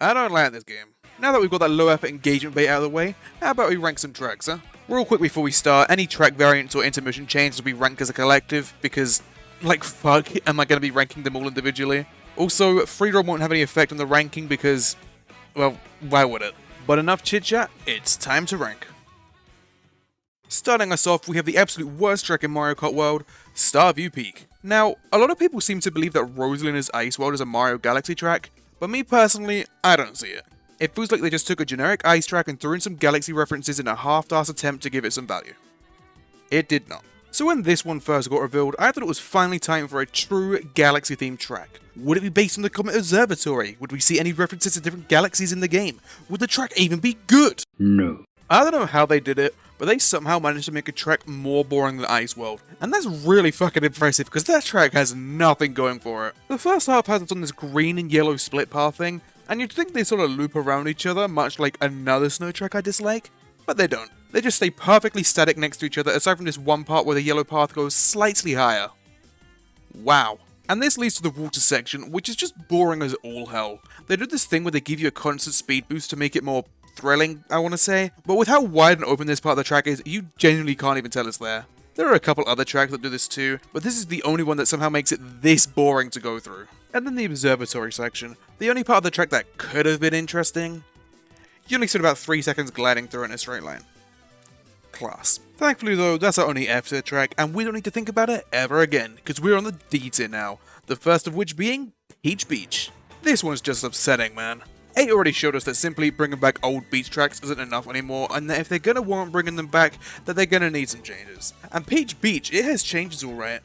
I don't like this game. Now that we've got that low effort engagement bait out of the way, how about we rank some tracks, huh? Real quick before we start, any track variants or intermission changes will be ranked as a collective, because, like, fuck, am I going to be ranking them all individually? Also, free roam won't have any effect on the ranking because, well, why would it? But enough chit chat, it's time to rank. Starting us off, we have the absolute worst track in Mario Kart World, Starview Peak. Now, a lot of people seem to believe that Rosalina's Ice World is a Mario Galaxy track, but me personally, I don't see it. It feels like they just took a generic ice track and threw in some Galaxy references in a half-assed attempt to give it some value. It did not. So when this one first got revealed, I thought it was finally time for a true Galaxy-themed track. Would it be based on the Comet Observatory? Would we see any references to different galaxies in the game? Would the track even be good? No. I don't know how they did it, but they somehow managed to make a track more boring than Ice World. And that's really fucking impressive, because that track has nothing going for it. The first half has us on this green and yellow split path thing, and you'd think they sort of loop around each other, much like another snow track I dislike, but they don't. They just stay perfectly static next to each other, aside from this one part where the yellow path goes slightly higher. Wow. And this leads to the water section, which is just boring as all hell. They do this thing where they give you a constant speed boost to make it more thrilling, I want to say, but with how wide and open this part of the track is, you genuinely can't even tell it's there. There are a couple other tracks that do this too, but this is the only one that somehow makes it this boring to go through. And then the observatory section, the only part of the track that could have been interesting. You only spend about 3 seconds gliding through in a straight line. Class. Thankfully though, that's our only F tier track, and we don't need to think about it ever again, because we're on the D tier now, the first of which being Peach Beach. This one's just upsetting, man. 8 already showed us that simply bringing back old beach tracks isn't enough anymore, and that if they're gonna warrant bringing them back, that they're gonna need some changes. And Peach Beach, it has changes alright,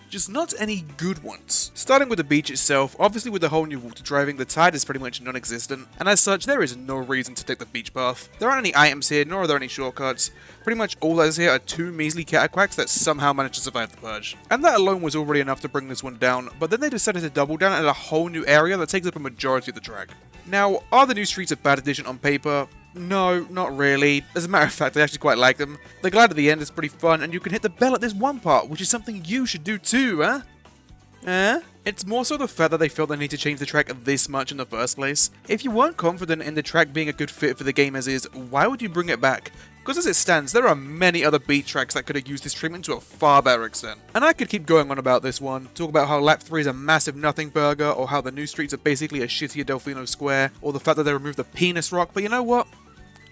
just not any good ones. Starting with the beach itself, obviously with the whole new water driving, the tide is pretty much non-existent, and as such, there is no reason to take the beach path. There aren't any items here, nor are there any shortcuts. Pretty much all that is here are 2 measly cataquacks that somehow managed to survive the purge. And that alone was already enough to bring this one down, but then they decided to double down at a whole new area that takes up a majority of the track. Now, are the new streets a bad addition on paper? No, not really. As a matter of fact, I actually quite like them. The glide at the end is pretty fun, and you can hit the bell at this one part, which is something you should do too, huh? It's more so the fact that they felt they need to change the track this much in the first place. If you weren't confident in the track being a good fit for the game as is, why would you bring it back? Because as it stands, there are many other beat tracks that could have used this treatment to a far better extent. And I could keep going on about this one, talk about how Lap 3 is a massive nothing burger, or how the new streets are basically a shittier Delfino Square, or the fact that they removed the penis rock, but you know what?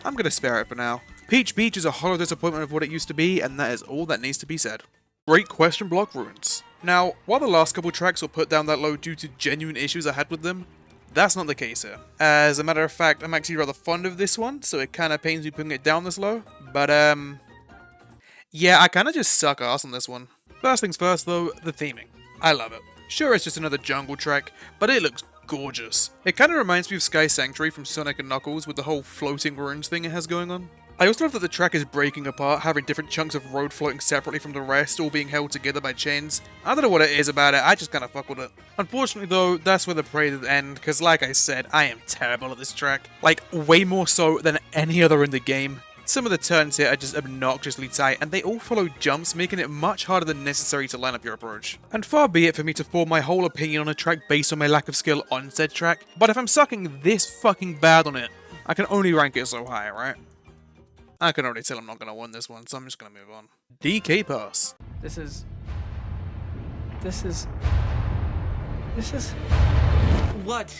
I'm gonna spare it for now. Peach Beach is a hollow disappointment of what it used to be, and that is all that needs to be said. Great question block ruins. Now, while the last couple tracks were put down that low due to genuine issues I had with them, that's not the case here. As a matter of fact, I'm actually rather fond of this one, so it kinda pains me putting it down this low. But yeah, I kinda just suck ass on this one. First things first though, the theming. I love it. Sure, it's just another jungle track, but it looks gorgeous. It kinda reminds me of Sky Sanctuary from Sonic and Knuckles with the whole floating ruins thing it has going on. I also love that the track is breaking apart, having different chunks of road floating separately from the rest, all being held together by chains. I don't know what it is about it, I just kinda fuck with it. Unfortunately though, that's where the praises end, because like I said, I am terrible at this track. Like, way more so than any other in the game. Some of the turns here are just obnoxiously tight, and they all follow jumps, making it much harder than necessary to line up your approach. And far be it for me to form my whole opinion on a track based on my lack of skill on said track, but if I'm sucking this fucking bad on it, I can only rank it so high, right? I can already tell I'm not going to win this one, so I'm just going to move on. DK Pass. This is... What?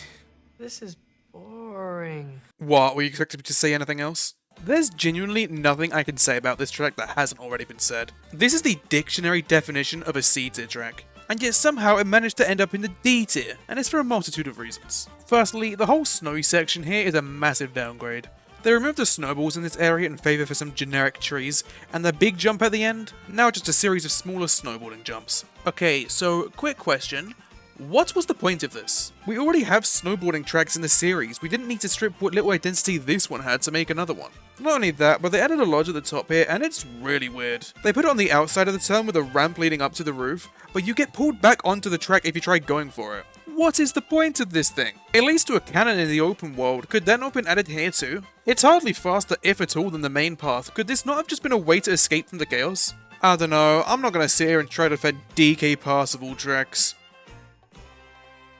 This is boring. What, were you expecting me to say anything else? There's genuinely nothing I can say about this track that hasn't already been said. This is the dictionary definition of a C tier track, and yet somehow it managed to end up in the D tier, and it's for a multitude of reasons. Firstly, the whole snowy section here is a massive downgrade. They removed the snowballs in this area in favour for some generic trees, and the big jump at the end, now just a series of smaller snowboarding jumps. Okay, so quick question. What was the point of this? We already have snowboarding tracks in the series, we didn't need to strip what little identity this one had to make another one. Not only that, but they added a lodge at the top here, and it's really weird. They put it on the outside of the turn with a ramp leading up to the roof, but you get pulled back onto the track if you try going for it. What is the point of this thing? It leads to a cannon in the open world, could that not have been added here too? It's hardly faster if at all than the main path, could this not have just been a way to escape from the chaos? I don't know, I'm not gonna sit here and try to defend DK Pass of all tracks.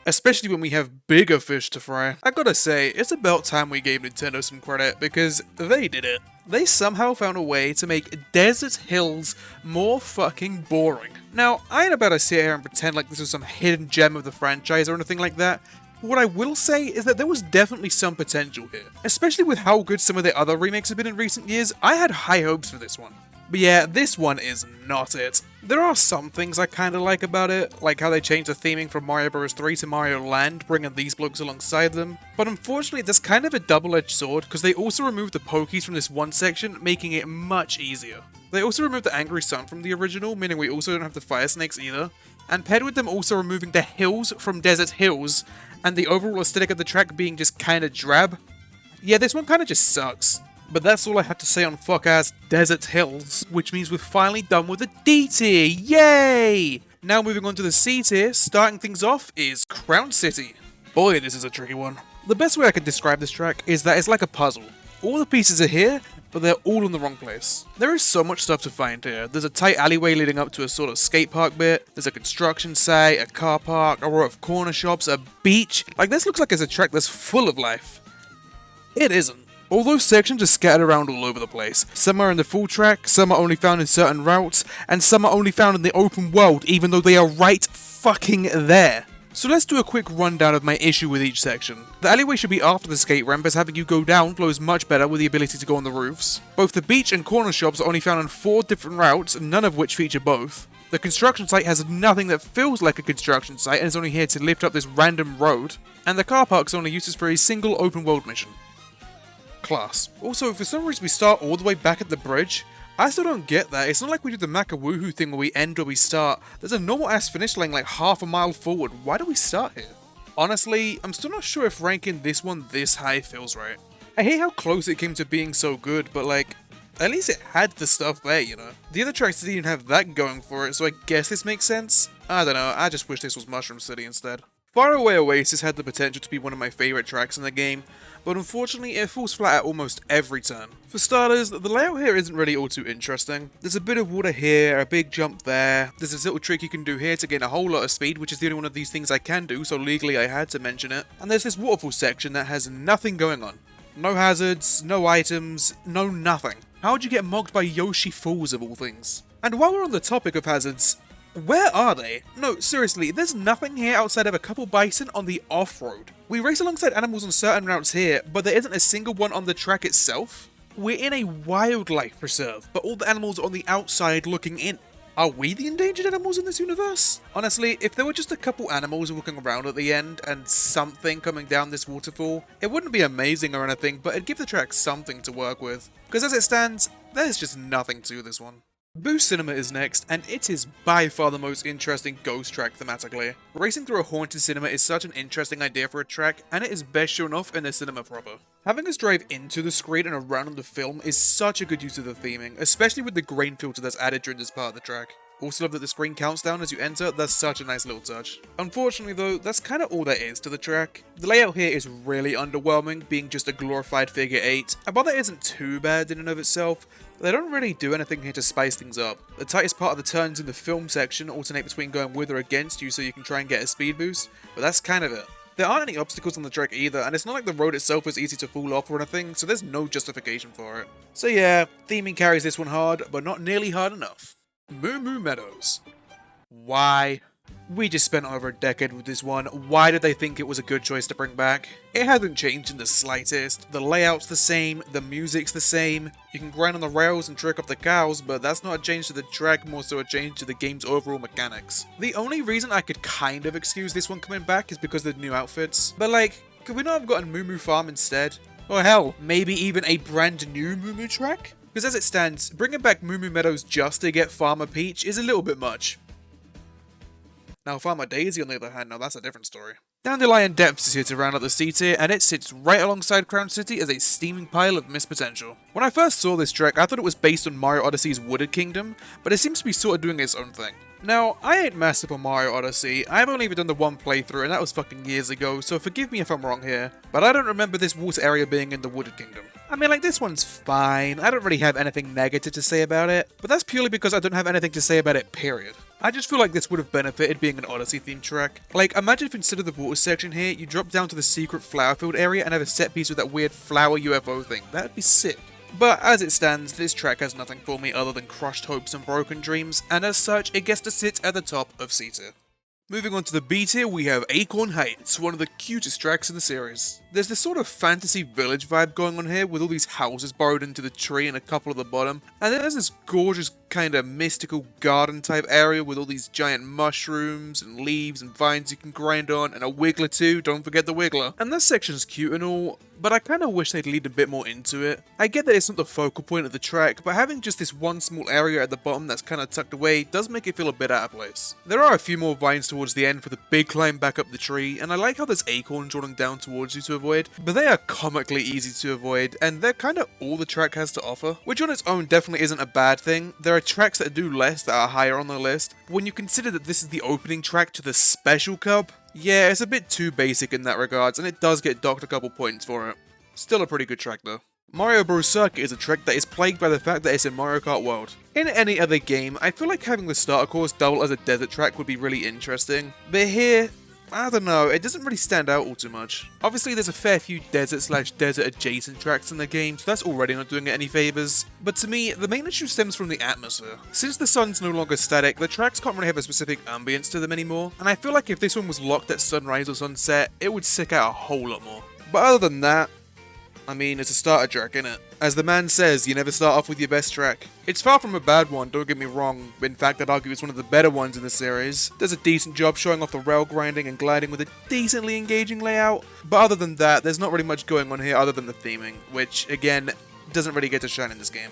especially when we have bigger fish to fry. I gotta say, it's about time we gave Nintendo some credit, because they did it. They somehow found a way to make Desert Hills more fucking boring. Now, I ain't about to sit here and pretend like this was some hidden gem of the franchise or anything like that. What I will say is that there was definitely some potential here. Especially with how good some of the other remakes have been in recent years, I had high hopes for this one. But yeah, this one is not it. There are some things I kinda like about it, like how they changed the theming from Mario Bros. 3 to Mario Land, bringing these blocks alongside them. But unfortunately, there's kind of a double-edged sword, because they also removed the pokies from this one section, making it much easier. They also removed the Angry Sun from the original, meaning we also don't have the Fire Snakes either. And paired with them also removing the hills from Desert Hills, and the overall aesthetic of the track being just kinda drab. Yeah, this one kinda just sucks. But that's all I had to say on fuck-ass Desert Hills, which means we're finally done with the D tier, yay! Now moving on to the C tier, starting things off is Crown City. Boy, this is a tricky one. The best way I can describe this track is that it's like a puzzle. All the pieces are here, but they're all in the wrong place. There is so much stuff to find here. There's a tight alleyway leading up to a sort of skate park bit, there's a construction site, a car park, a row of corner shops, a beach. Like, this looks like it's a track that's full of life. It isn't. All those sections are scattered around all over the place. Some are in the full track, some are only found in certain routes, and some are only found in the open world, even though they are right fucking there. So let's do a quick rundown of my issue with each section. The alleyway should be after the skate ramp, as having you go down flows much better with the ability to go on the roofs. Both the beach and corner shops are only found on 4 different routes, none of which feature both. The construction site has nothing that feels like a construction site and is only here to lift up this random road. And the car park's only uses for a single open world mission. Class. Also, for some reason we start all the way back at the bridge. I still don't get that. It's not like we do the Macawoohoo thing where we end where we start. There's a normal ass finish line like half a mile forward. Why do we start here? Honestly, I'm still not sure if ranking this one this high feels right. I hate how close it came to being so good, but like, at least it had the stuff there, you know? The other tracks didn't even have that going for it, so I guess this makes sense? I don't know, I just wish this was Mushroom City instead. Faraway Oasis had the potential to be one of my favourite tracks in the game, but unfortunately it falls flat at almost every turn. For starters, the layout here isn't really all too interesting. There's a bit of water here, a big jump there, there's this little trick you can do here to gain a whole lot of speed, which is the only one of these things I can do, so legally I had to mention it. And there's this waterfall section that has nothing going on. No hazards, no items, no nothing. How would you get mogged by Yoshi Falls of all things? And while we're on the topic of hazards, where are they? No, seriously, there's nothing here outside of a couple bison on the off-road. We race alongside animals on certain routes here, but there isn't a single one on the track itself. We're in a wildlife preserve, but all the animals are on the outside looking in. Are we the endangered animals in this universe? Honestly, if there were just a couple animals walking around at the end and something coming down this waterfall, it wouldn't be amazing or anything, but it'd give the track something to work with. Because as it stands, there's just nothing to this one. Boo Cinema is next, and it is by far the most interesting ghost track thematically. Racing through a haunted cinema is such an interesting idea for a track, and it is best shown off in the cinema proper. Having us drive into the screen and around the film is such a good use of the theming, especially with the grain filter that's added during this part of the track. Also love that the screen counts down as you enter, that's such a nice little touch. Unfortunately though, that's kinda all there is to the track. The layout here is really underwhelming, being just a glorified figure 8, and while that isn't too bad in and of itself, they don't really do anything here to spice things up. The tightest part of the turns in the film section alternate between going with or against you so you can try and get a speed boost, but that's kind of it. There aren't any obstacles on the track either, and it's not like the road itself is easy to fall off or anything, so there's no justification for it. So yeah, theming carries this one hard, but not nearly hard enough. Moo Moo Meadows. Why? We just spent over a decade with this one. Why did they think it was a good choice to bring back? It hasn't changed in the slightest. The layout's the same, the music's the same. You can grind on the rails and trick up the cows, but that's not a change to the track, more so a change to the game's overall mechanics. The only reason I could kind of excuse this one coming back is because of the new outfits. But like, could we not have gotten Moo Moo Farm instead? Or hell, maybe even a brand new Moo Moo track? Because as it stands, bringing back Moo Moo Meadows just to get Farmer Peach is a little bit much. Now Farmer Daisy on the other hand, now that's a different story. Dandelion Depths is here to round out the C tier, and it sits right alongside Crown City as a steaming pile of missed potential. When I first saw this track, I thought it was based on Mario Odyssey's Wooded Kingdom, but it seems to be sort of doing its own thing. Now, I ain't massive on Mario Odyssey, I've only ever done the one playthrough and that was fucking years ago, so forgive me if I'm wrong here, but I don't remember this water area being in the Wooded Kingdom. I mean, like, this one's fine, I don't really have anything negative to say about it, but that's purely because I don't have anything to say about it, period. I just feel like this would have benefited being an Odyssey themed track. Like, imagine if instead of the water section here, you drop down to the secret flower field area and have a set piece with that weird flower UFO thing. That'd be sick. But as it stands, this track has nothing for me other than crushed hopes and broken dreams, and as such, it gets to sit at the top of C tier. Moving on to the B tier, we have Acorn Heights, one of the cutest tracks in the series. There's this sort of fantasy village vibe going on here with all these houses burrowed into the tree and a couple at the bottom, and then there's this gorgeous kind of mystical garden type area with all these giant mushrooms and leaves and vines you can grind on, and a wiggler too, don't forget the wiggler. And this section's cute and all, but I kind of wish they'd lead a bit more into it. I get that it's not the focal point of the track, but having just this one small area at the bottom that's kind of tucked away does make it feel a bit out of place. There are a few more vines towards the end for the big climb back up the tree, and I like how there's acorns rolling down towards you to avoid, but they are comically easy to avoid, and they're kind of all the track has to offer, which on its own definitely isn't a bad thing. There are tracks that do less that are higher on the list. When you consider that this is the opening track to the Special Cup, yeah, it's a bit too basic in that regards, and it does get docked a couple points for it. Still a pretty good track though. Mario Bros. Circuit is a track that is plagued by the fact that it's in Mario Kart World. In any other game, I feel like having the starter course double as a desert track would be really interesting, but here, I don't know, it doesn't really stand out all too much. Obviously there's a fair few desert/desert adjacent tracks in the game, so that's already not doing it any favours, but to me, the main issue stems from the atmosphere. Since the sun's no longer static, the tracks can't really have a specific ambience to them anymore, and I feel like if this one was locked at sunrise or sunset, it would stick out a whole lot more. But other than that, I mean, it's a starter track, innit? As the man says, you never start off with your best track. It's far from a bad one, don't get me wrong. In fact, I'd argue it's one of the better ones in the series. Does a decent job showing off the rail grinding and gliding with a decently engaging layout. But other than that, there's not really much going on here other than the theming, which, again, doesn't really get to shine in this game.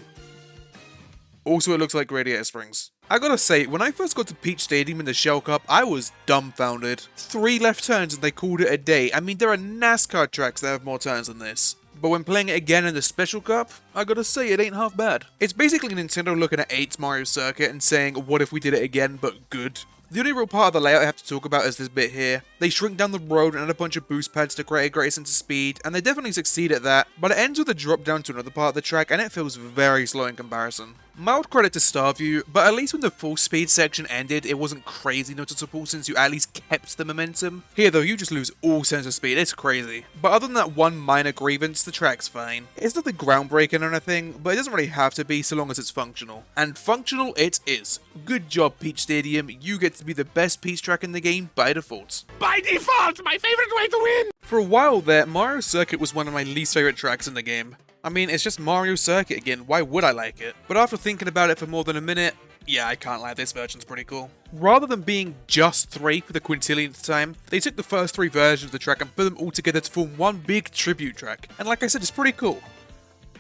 Also, it looks like Radiator Springs. I gotta say, when I first got to Peach Stadium in the Shell Cup, I was dumbfounded. 3 left turns and they called it a day. I mean, there are NASCAR tracks that have more turns than this. But when playing it again in the Special Cup, I gotta say it ain't half bad. It's basically Nintendo looking at 8's Mario Circuit and saying, what if we did it again, but good? The only real part of the layout I have to talk about is this bit here. They shrink down the road and add a bunch of boost pads to create a greater sense of speed, and they definitely succeed at that, but it ends with a drop down to another part of the track and it feels very slow in comparison. Mild credit to Starview, but at least when the full speed section ended, it wasn't crazy noticeable since you at least kept the momentum. Here though, you just lose all sense of speed, it's crazy. But other than that one minor grievance, the track's fine. It's nothing groundbreaking or anything, but it doesn't really have to be so long as it's functional. And functional it is. Good job, Peach Stadium, you get to be the best Peach track in the game by default. By default, my favorite way to win! For a while there, Mario Circuit was one of my least favorite tracks in the game. I mean, it's just Mario Circuit again, why would I like it? But after thinking about it for more than a minute, yeah, I can't lie, this version's pretty cool. Rather than being just 3 for the quintillionth time, they took the first 3 versions of the track and put them all together to form one big tribute track. And like I said, it's pretty cool.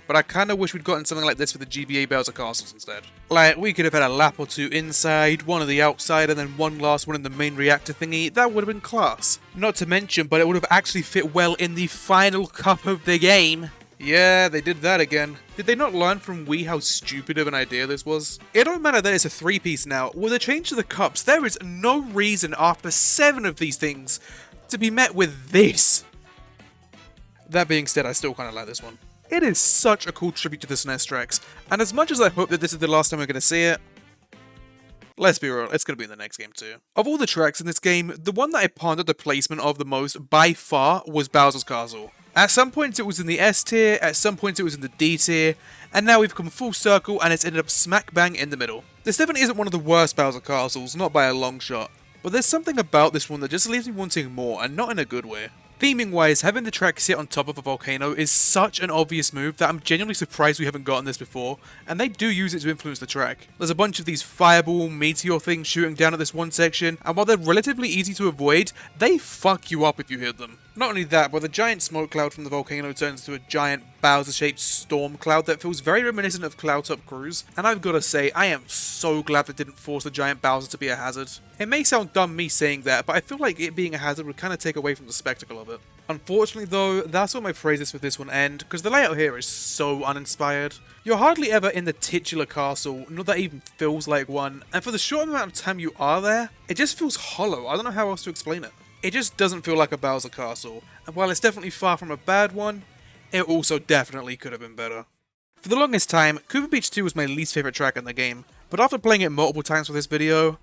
But I kinda wish we'd gotten something like this for the GBA Bowser Castles instead. Like, we could have had a lap or 2 inside, one on the outside, and then one last one in the main reactor thingy. That would have been class. Not to mention, but it would have actually fit well in the final cup of the game. Yeah, they did that again. Did they not learn from Wii how stupid of an idea this was? It don't matter that it's a 3-piece now. With a change to the cups, there is no reason after 7 of these things to be met with this. That being said, I still kinda like this one. It is such a cool tribute to the SNES tracks, and as much as I hope that this is the last time we're gonna see it, let's be real, it's going to be in the next game too. Of all the tracks in this game, the one that I pondered the placement of the most by far was Bowser's Castle. At some points it was in the S tier, at some points it was in the D tier, and now we've come full circle and it's ended up smack bang in the middle. This definitely isn't one of the worst Bowser Castles, not by a long shot, but there's something about this one that just leaves me wanting more, and not in a good way. Theming wise, having the track sit on top of a volcano is such an obvious move that I'm genuinely surprised we haven't gotten this before, and they do use it to influence the track. There's a bunch of these fireball, meteor things shooting down at this one section, and while they're relatively easy to avoid, they fuck you up if you hit them. Not only that, but the giant smoke cloud from the volcano turns into a giant Bowser-shaped storm cloud that feels very reminiscent of Cloudtop Cruise, and I've gotta say, I am so glad they didn't force the giant Bowser to be a hazard. It may sound dumb me saying that, but I feel like it being a hazard would kinda take away from the spectacle of it. Unfortunately though, that's where my praises for this one end, because the layout here is so uninspired. You're hardly ever in the titular castle, not that it even feels like one, and for the short amount of time you are there, it just feels hollow. I don't know how else to explain it. It just doesn't feel like a Bowser Castle, and while it's definitely far from a bad one, it also definitely could have been better. For the longest time, Koopa Beach 2 was my least favourite track in the game, but after playing it multiple times for this video,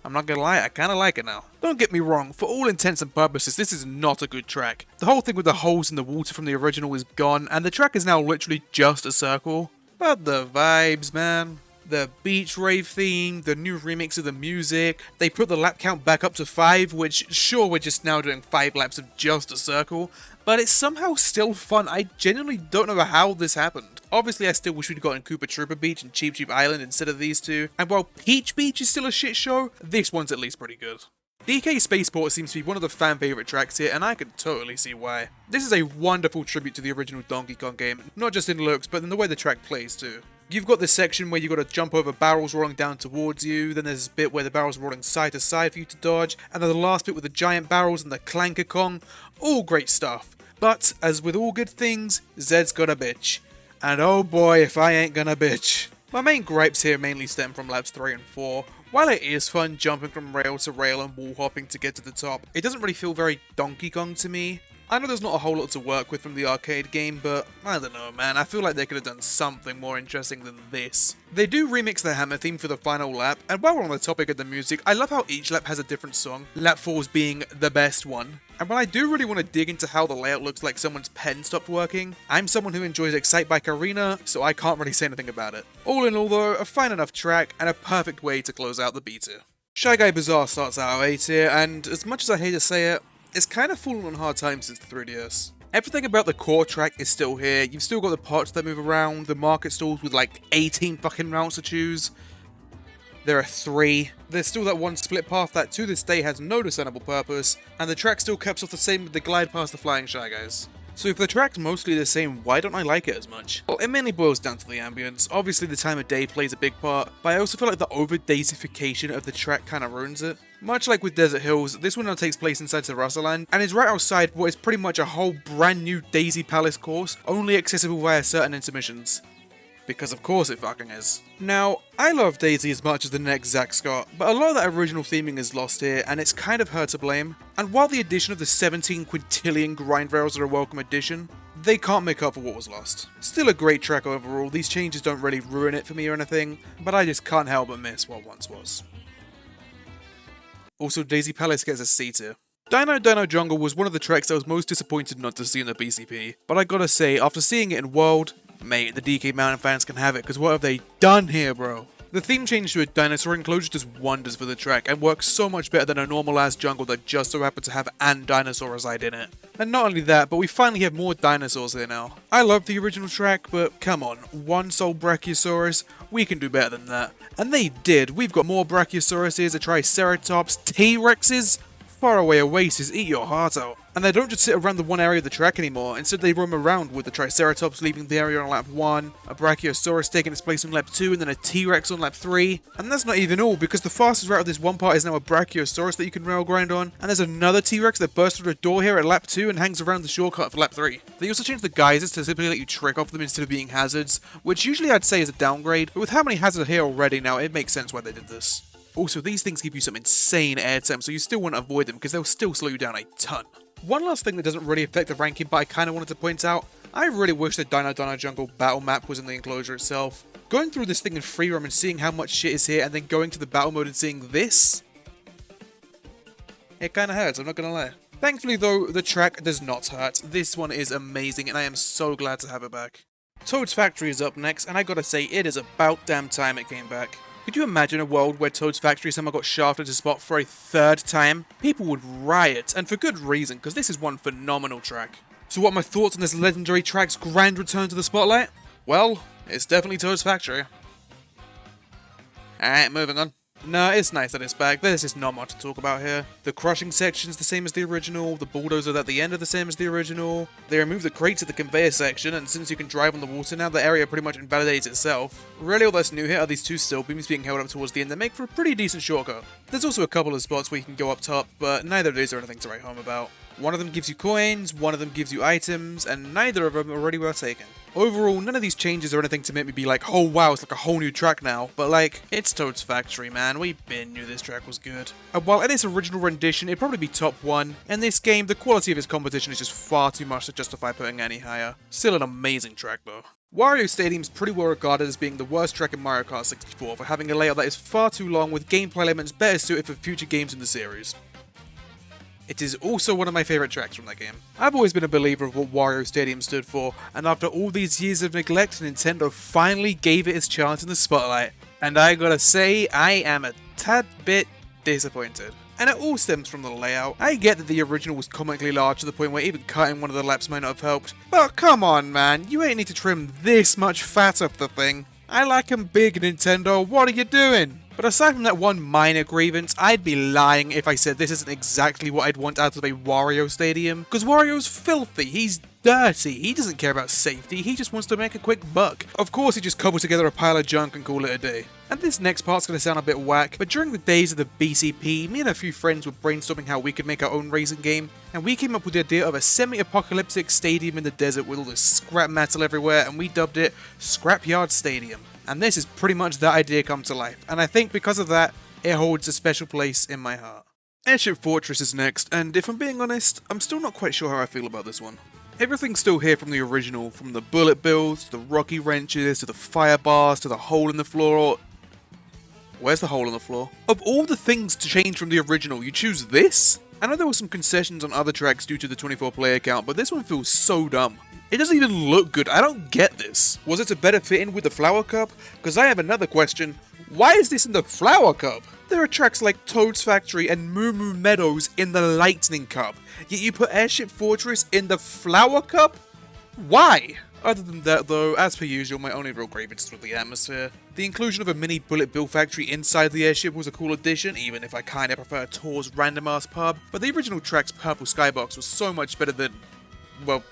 I'm not gonna lie, I kinda like it now. Don't get me wrong, for all intents and purposes, this is not a good track. The whole thing with the holes in the water from the original is gone, and the track is now literally just a circle. But the vibes, man. The beach rave theme, the new remix of the music, they put the lap count back up to 5, which sure we're just now doing 5 laps of just a circle, but it's somehow still fun. I genuinely don't know how this happened. Obviously I still wish we'd gotten Koopa Troopa Beach and Cheep Cheep Island instead of these two, and while Peach Beach is still a shit show, this one's at least pretty good. DK Spaceport seems to be one of the fan favourite tracks here, and I can totally see why. This is a wonderful tribute to the original Donkey Kong game, not just in looks, but in the way the track plays too. You've got this section where you've got to jump over barrels rolling down towards you, then there's this bit where the barrels are rolling side to side for you to dodge, and then the last bit with the giant barrels and the Clanker Kong. All great stuff. But, as with all good things, Zed's got a bitch. And oh boy if I ain't gonna bitch. My main gripes here mainly stem from laps 3 and 4. While it is fun jumping from rail to rail and wall hopping to get to the top, it doesn't really feel very Donkey Kong to me. I know there's not a whole lot to work with from the arcade game, but I don't know, man, I feel like they could have done something more interesting than this. They do remix the hammer theme for the final lap, and while we're on the topic of the music, I love how each lap has a different song, lap 4's being the best one. And while I do really want to dig into how the layout looks like someone's pen stopped working, I'm someone who enjoys Excite Bike Arena, so I can't really say anything about it. All in all though, a fine enough track, and a perfect way to close out the B tier. Shy Guy Bazaar starts out A tier, and as much as I hate to say it, it's kind of fallen on hard times since the 3DS. Everything about the core track is still here, you've still got the parts that move around, the market stalls with like 18 fucking routes to choose. There are 3. There's still that one split path that to this day has no discernible purpose, and the track still keeps off the same with the glide past the flying Shy Guys. So if the track's mostly the same, why don't I like it as much? Well, it mainly boils down to the ambience. Obviously the time of day plays a big part, but I also feel like the over-daisification of the track kinda ruins it. Much like with Desert Hills, this one now takes place inside Sarassaland, and is right outside what is pretty much a whole brand new Daisy Palace course, only accessible via certain intermissions. Because of course it fucking is. Now, I love Daisy as much as the next Zack Scott, but a lot of that original theming is lost here, and it's kind of her to blame. And while the addition of the 17 quintillion grind rails are a welcome addition, they can't make up for what was lost. Still a great track overall, these changes don't really ruin it for me or anything, but I just can't help but miss what once was. Also, Daisy Palace gets a C tier. Dino Dino Jungle was one of the tracks I was most disappointed not to see in the BCP, but I gotta say, after seeing it in World, mate, the DK Mountain fans can have it, because what have they done here, bro? The theme change to a dinosaur enclosure does wonders for the track, and works so much better than a normal ass jungle that just so happened to have an dinosaur reside in it. And not only that, but we finally have more dinosaurs here now. I love the original track, but come on, one sole Brachiosaurus? We can do better than that. And they did, we've got more Brachiosauruses, a Triceratops, T-Rexes. Faraway Oasis, eat your heart out. And they don't just sit around the one area of the track anymore, instead they roam around with the Triceratops leaving the area on lap 1, a Brachiosaurus taking its place on lap 2, and then a T-Rex on lap 3. And that's not even all, because the fastest route of this one part is now a Brachiosaurus that you can rail grind on, and there's another T-Rex that bursts through the door here at lap 2 and hangs around the shortcut for lap 3. They also changed the geysers to simply let you trick off them instead of being hazards, which usually I'd say is a downgrade, but with how many hazards are here already now, it makes sense why they did this. Also, these things give you some insane airtime, so you still want to avoid them because they'll still slow you down a ton. One last thing that doesn't really affect the ranking, but I kind of wanted to point out, I really wish the Dino Dino Jungle battle map was in the enclosure itself. Going through this thing in free roam and seeing how much shit is here, and then going to the battle mode and seeing this, it kind of hurts, I'm not gonna lie. Thankfully though, the track does not hurt. This one is amazing, and I am so glad to have it back. Toad's Factory is up next, and I gotta say, it is about damn time it came back. Could you imagine a world where Toad's Factory somehow got shafted to spot for a 3rd time? People would riot, and for good reason, because this is one phenomenal track. So what are my thoughts on this legendary track's grand return to the spotlight? Well, it's definitely Toad's Factory. Alright, moving on. No, it's nice that it's back. There's just not much to talk about here. The crushing section's the same as the original, the bulldozers at the end are the same as the original. They removed the crates at the conveyor section, and since you can drive on the water now, the area pretty much invalidates itself. Really all that's new here are these 2 steel beams being held up towards the end that make for a pretty decent shortcut. There's also a couple of spots where you can go up top, but neither of these are anything to write home about. One of them gives you coins, one of them gives you items, and neither of them are really well taken. Overall, none of these changes are anything to make me be like, oh wow, it's like a whole new track now, but like, it's Toad's Factory, man, we been knew this track was good. And while in its original rendition, it'd probably be top 1, in this game, the quality of its competition is just far too much to justify putting any higher. Still an amazing track though. Wario Stadium is pretty well regarded as being the worst track in Mario Kart 64 for having a layout that is far too long with gameplay elements better suited for future games in the series. It is also one of my favourite tracks from that game. I've always been a believer of what Wario Stadium stood for, and after all these years of neglect, Nintendo finally gave it its chance in the spotlight. And I gotta say, I am a tad bit disappointed. And it all stems from the layout. I get that the original was comically large to the point where even cutting one of the laps might not have helped. But come on man, you ain't need to trim this much fat off the thing. I like 'em big, Nintendo, what are you doing? But aside from that one minor grievance, I'd be lying if I said this isn't exactly what I'd want out of a Wario Stadium. Because Wario's filthy, he's dirty, he doesn't care about safety, he just wants to make a quick buck. Of course he just cobbled together a pile of junk and call it a day. And this next part's gonna sound a bit whack, but during the days of the BCP, me and a few friends were brainstorming how we could make our own racing game, and we came up with the idea of a semi-apocalyptic stadium in the desert with all this scrap metal everywhere, and we dubbed it Scrapyard Stadium. And this is pretty much that idea come to life, and I think because of that, it holds a special place in my heart. Airship Fortress is next, and if I'm being honest, I'm still not quite sure how I feel about this one. Everything's still here from the original, from the bullet bills, to the rocky wrenches, to the fire bars, to the hole in the floor. Where's the hole in the floor? Of all the things to change from the original, you choose this? I know there were some concessions on other tracks due to the 24 player count, but this one feels so dumb. It doesn't even look good, I don't get this. Was it to better fit in with the Flower Cup? Because I have another question. Why is this in the Flower Cup? There are tracks like Toad's Factory and Moo Moo Meadows in the Lightning Cup, yet you put Airship Fortress in the Flower Cup? Why? Other than that though, as per usual, my only real grievance is with the atmosphere. The inclusion of a mini bullet bill factory inside the airship was a cool addition, even if I kinda prefer Tor's random ass pub, but the original track's Purple Skybox was so much better than, well,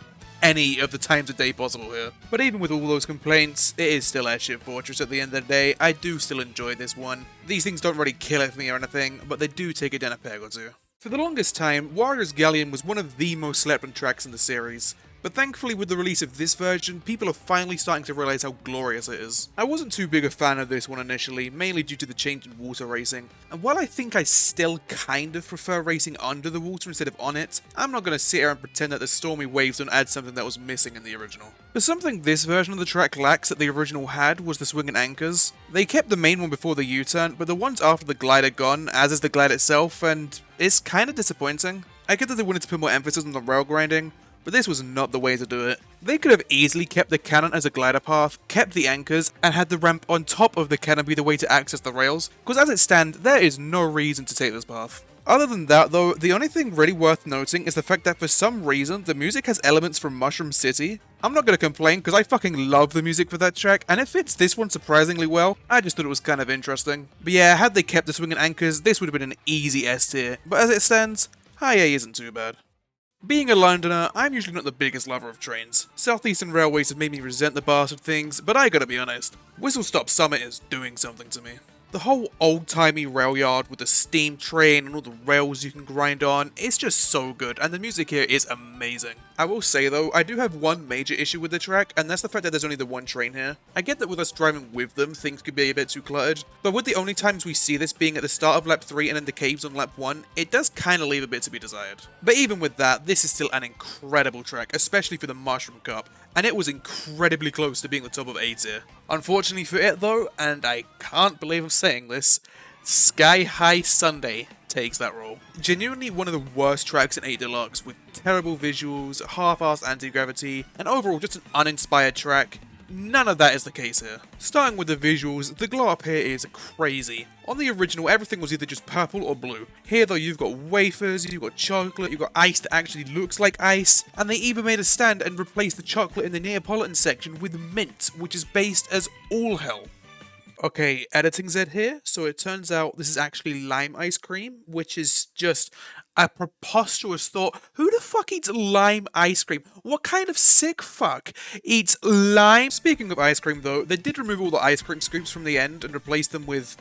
any of the times of day possible here. But even with all those complaints, it is still Airship Fortress at the end of the day. I do still enjoy this one. These things don't really kill it for me or anything, but they do take it down a peg or two. For the longest time, Wario's Galleon was one of the most slept on tracks in the series. But thankfully with the release of this version, people are finally starting to realise how glorious it is. I wasn't too big a fan of this one initially, mainly due to the change in water racing, and while I think I still kind of prefer racing under the water instead of on it, I'm not going to sit here and pretend that the stormy waves don't add something that was missing in the original. But something this version of the track lacks that the original had was the swinging anchors. They kept the main one before the U-turn, but the ones after the glide are gone, as is the glide itself, and it's kinda disappointing. I get that they wanted to put more emphasis on the rail grinding, but this was not the way to do it. They could have easily kept the cannon as a glider path, kept the anchors, and had the ramp on top of the cannon be the way to access the rails, because as it stands, there is no reason to take this path. Other than that though, the only thing really worth noting is the fact that for some reason, the music has elements from Mushroom City. I'm not gonna complain because I fucking love the music for that track, and it fits this one surprisingly well. I just thought it was kind of interesting. But yeah, had they kept the swinging anchors, this would have been an easy S tier, but as it stands, high A isn't too bad. Being a Londoner, I'm usually not the biggest lover of trains. Southeastern Railways have made me resent the bastard things, but I gotta be honest, Whistle Stop Summit is doing something to me. The whole old-timey rail yard with the steam train and all the rails you can grind on, it's just so good, and the music here is amazing. I will say though, I do have one major issue with the track, and that's the fact that there's only the one train here. I get that with us driving with them, things could be a bit too cluttered, but with the only times we see this being at the start of lap 3 and in the caves on lap 1, it does kinda leave a bit to be desired. But even with that, this is still an incredible track, especially for the Mushroom Cup, and it was incredibly close to being the top of A tier. Unfortunately for it though, and I can't believe I'm saying this, Sky High Sunday takes that role. Genuinely one of the worst tracks in 8 Deluxe, with terrible visuals, half-assed anti-gravity, and overall just an uninspired track. None of that is the case here. Starting with the visuals, the glow up here is crazy. On the original, everything was either just purple or blue. Here though, you've got wafers, you've got chocolate, you've got ice that actually looks like ice, and they even made a stand and replaced the chocolate in the Neapolitan section with mint, which is based as all hell. Okay, editing Z here, so it turns out this is actually lime ice cream, which is just a preposterous thought. Who the fuck eats lime ice cream? What kind of sick fuck eats lime? Speaking of ice cream though, they did remove all the ice cream scoops from the end and replace them with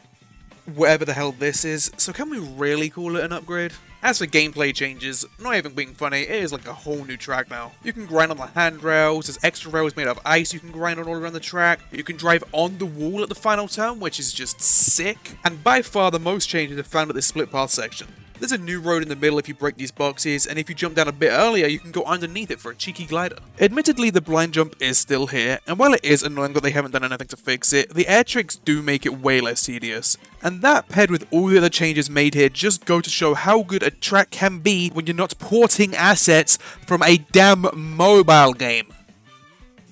whatever the hell this is, so can we really call it an upgrade? As for gameplay changes, not even being funny, it is like a whole new track now. You can grind on the handrails, there's extra rails made of ice you can grind on all around the track, you can drive on the wall at the final turn, which is just sick, and by far the most changes are found at this split path section. There's a new road in the middle if you break these boxes, and if you jump down a bit earlier, you can go underneath it for a cheeky glider. Admittedly, the blind jump is still here, and while it is annoying that they haven't done anything to fix it, the air tricks do make it way less tedious. And that paired with all the other changes made here just go to show how good a track can be when you're not porting assets from a damn mobile game.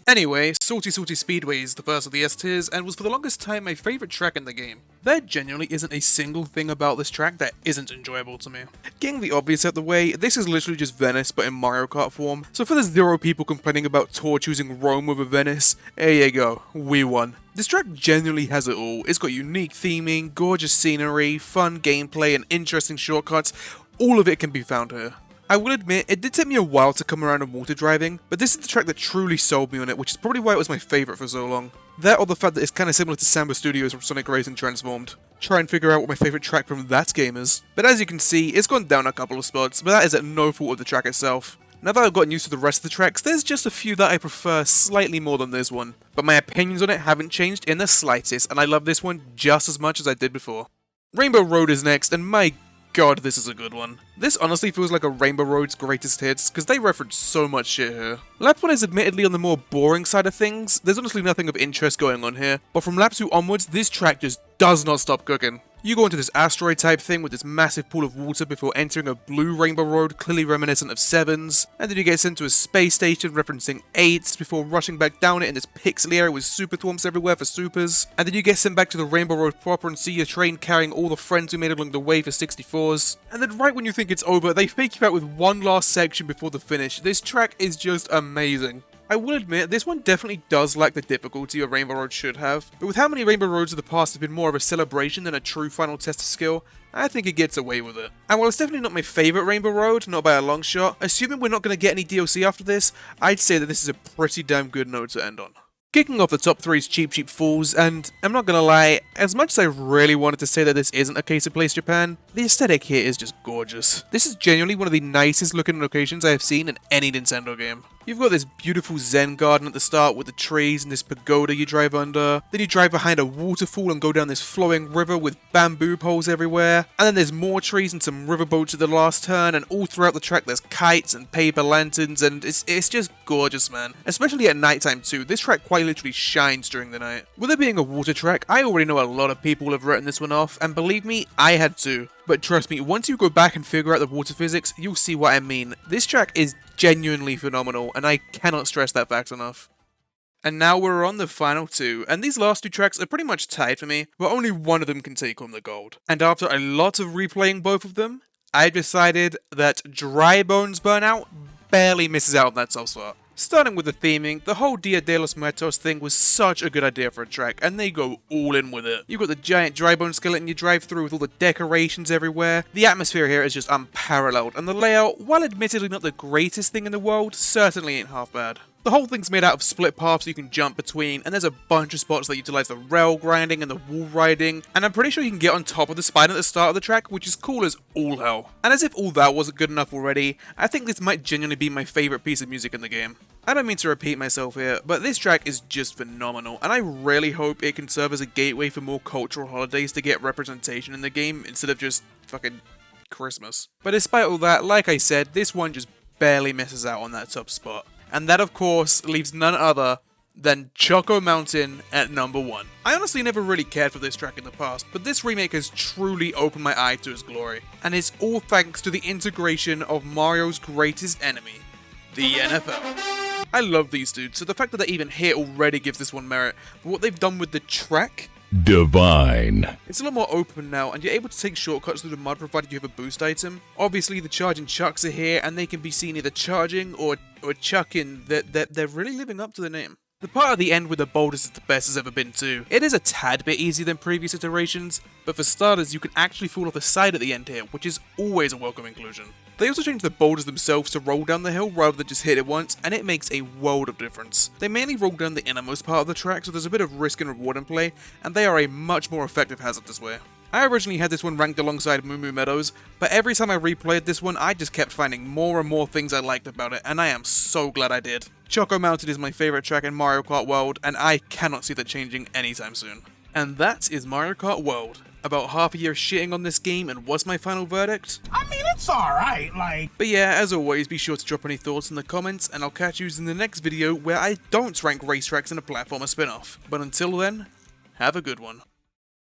Anyway, Salty Speedway is the first of the S tiers, and was for the longest time my favourite track in the game. There genuinely isn't a single thing about this track that isn't enjoyable to me. Getting the obvious out the way, this is literally just Venice but in Mario Kart form, so for the 0 people complaining about Tor choosing Rome over Venice, there you go, we won. This track genuinely has it all. It's got unique theming, gorgeous scenery, fun gameplay, and interesting shortcuts. All of it can be found here. I will admit, it did take me a while to come around on water driving, but this is the track that truly sold me on it, which is probably why it was my favourite for so long. That or the fact that it's kinda similar to Samba Studios from Sonic Racing Transformed. Try and figure out what my favourite track from that game is. But as you can see, it's gone down a couple of spots, but that is at no fault of the track itself. Now that I've gotten used to the rest of the tracks, there's just a few that I prefer slightly more than this one. But my opinions on it haven't changed in the slightest, and I love this one just as much as I did before. Rainbow Road is next, and my god, this is a good one. This honestly feels like a Rainbow Road's greatest hits, because they reference so much shit here. Lap 1 is admittedly on the more boring side of things, there's honestly nothing of interest going on here, but from lap 2 onwards, this track just does not stop cooking. You go into this asteroid type thing with this massive pool of water before entering a blue Rainbow Road clearly reminiscent of 7s, and then you get sent to a space station referencing 8s before rushing back down it in this pixely area with super thwomps everywhere for supers, and then you get sent back to the Rainbow Road proper and see your train carrying all the friends we made along the way for 64s, and then right when you think it's over, they fake you out with one last section before the finish. This track is just amazing. I will admit, this one definitely does lack the difficulty a Rainbow Road should have, but with how many Rainbow Roads of the past have been more of a celebration than a true final test of skill, I think it gets away with it. And while it's definitely not my favourite Rainbow Road, not by a long shot, assuming we're not going to get any DLC after this, I'd say that this is a pretty damn good note to end on. Kicking off the top 3 is Cheap Cheap Fools, and I'm not gonna lie, as much as I really wanted to say that this isn't a case of Place Japan, the aesthetic here is just gorgeous. This is genuinely one of the nicest looking locations I have seen in any Nintendo game. You've got this beautiful Zen garden at the start with the trees and this pagoda you drive under. Then you drive behind a waterfall and go down this flowing river with bamboo poles everywhere. And then there's more trees and some riverboats at the last turn, and all throughout the track there's kites and paper lanterns, and it's just gorgeous, man. Especially at nighttime too, this track quite literally shines during the night. With it being a water track, I already know a lot of people have written this one off, and believe me, I had to. But trust me, once you go back and figure out the water physics, you'll see what I mean. This track is genuinely phenomenal, and I cannot stress that fact enough. And now we're on the final 2, and these last 2 tracks are pretty much tied for me, but only one of them can take home the gold. And after a lot of replaying both of them, I've decided that Dry Bones Burnout barely misses out on that top spot. Starting with the theming, the whole Dia de los Muertos thing was such a good idea for a track, and they go all in with it. You've got the giant dry bone skeleton you drive through with all the decorations everywhere. The atmosphere here is just unparalleled, and the layout, while admittedly not the greatest thing in the world, certainly ain't half bad. The whole thing's made out of split paths you can jump between, and there's a bunch of spots that utilize the rail grinding and the wall riding, and I'm pretty sure you can get on top of the spine at the start of the track, which is cool as all hell. And as if all that wasn't good enough already, I think this might genuinely be my favourite piece of music in the game. I don't mean to repeat myself here, but this track is just phenomenal, and I really hope it can serve as a gateway for more cultural holidays to get representation in the game instead of just fucking Christmas. But despite all that, like I said, this one just barely misses out on that top spot. And that, of course, leaves none other than Choco Mountain at number 1. I honestly never really cared for this track in the past, but this remake has truly opened my eye to its glory. And it's all thanks to the integration of Mario's greatest enemy, the NFL. I love these dudes, so the fact that they're even here already gives this one merit. But what they've done with the track? Divine. It's a lot more open now, and you're able to take shortcuts through the mud provided you have a boost item. Obviously, the charging chucks are here, and they can be seen either charging or chucking. They're really living up to the name. The part at the end with the boulders is the best it's ever been too. It is a tad bit easier than previous iterations, but for starters, you can actually fall off the side at the end here, which is always a welcome inclusion. They also changed the boulders themselves to roll down the hill rather than just hit it once, and it makes a world of difference. They mainly roll down the innermost part of the track, so there's a bit of risk and reward in play, and they are a much more effective hazard this way. I originally had this one ranked alongside Moo Moo Meadows, but every time I replayed this one, I just kept finding more and more things I liked about it, and I am so glad I did. Choco Mountain is my favourite track in Mario Kart World, and I cannot see that changing anytime soon. And that is Mario Kart World. About half a year shitting on this game, and what's my final verdict? I mean, it's alright, like... But yeah, as always, be sure to drop any thoughts in the comments, and I'll catch you in the next video where I don't rank racetracks in a platformer spin-off. But until then, have a good one.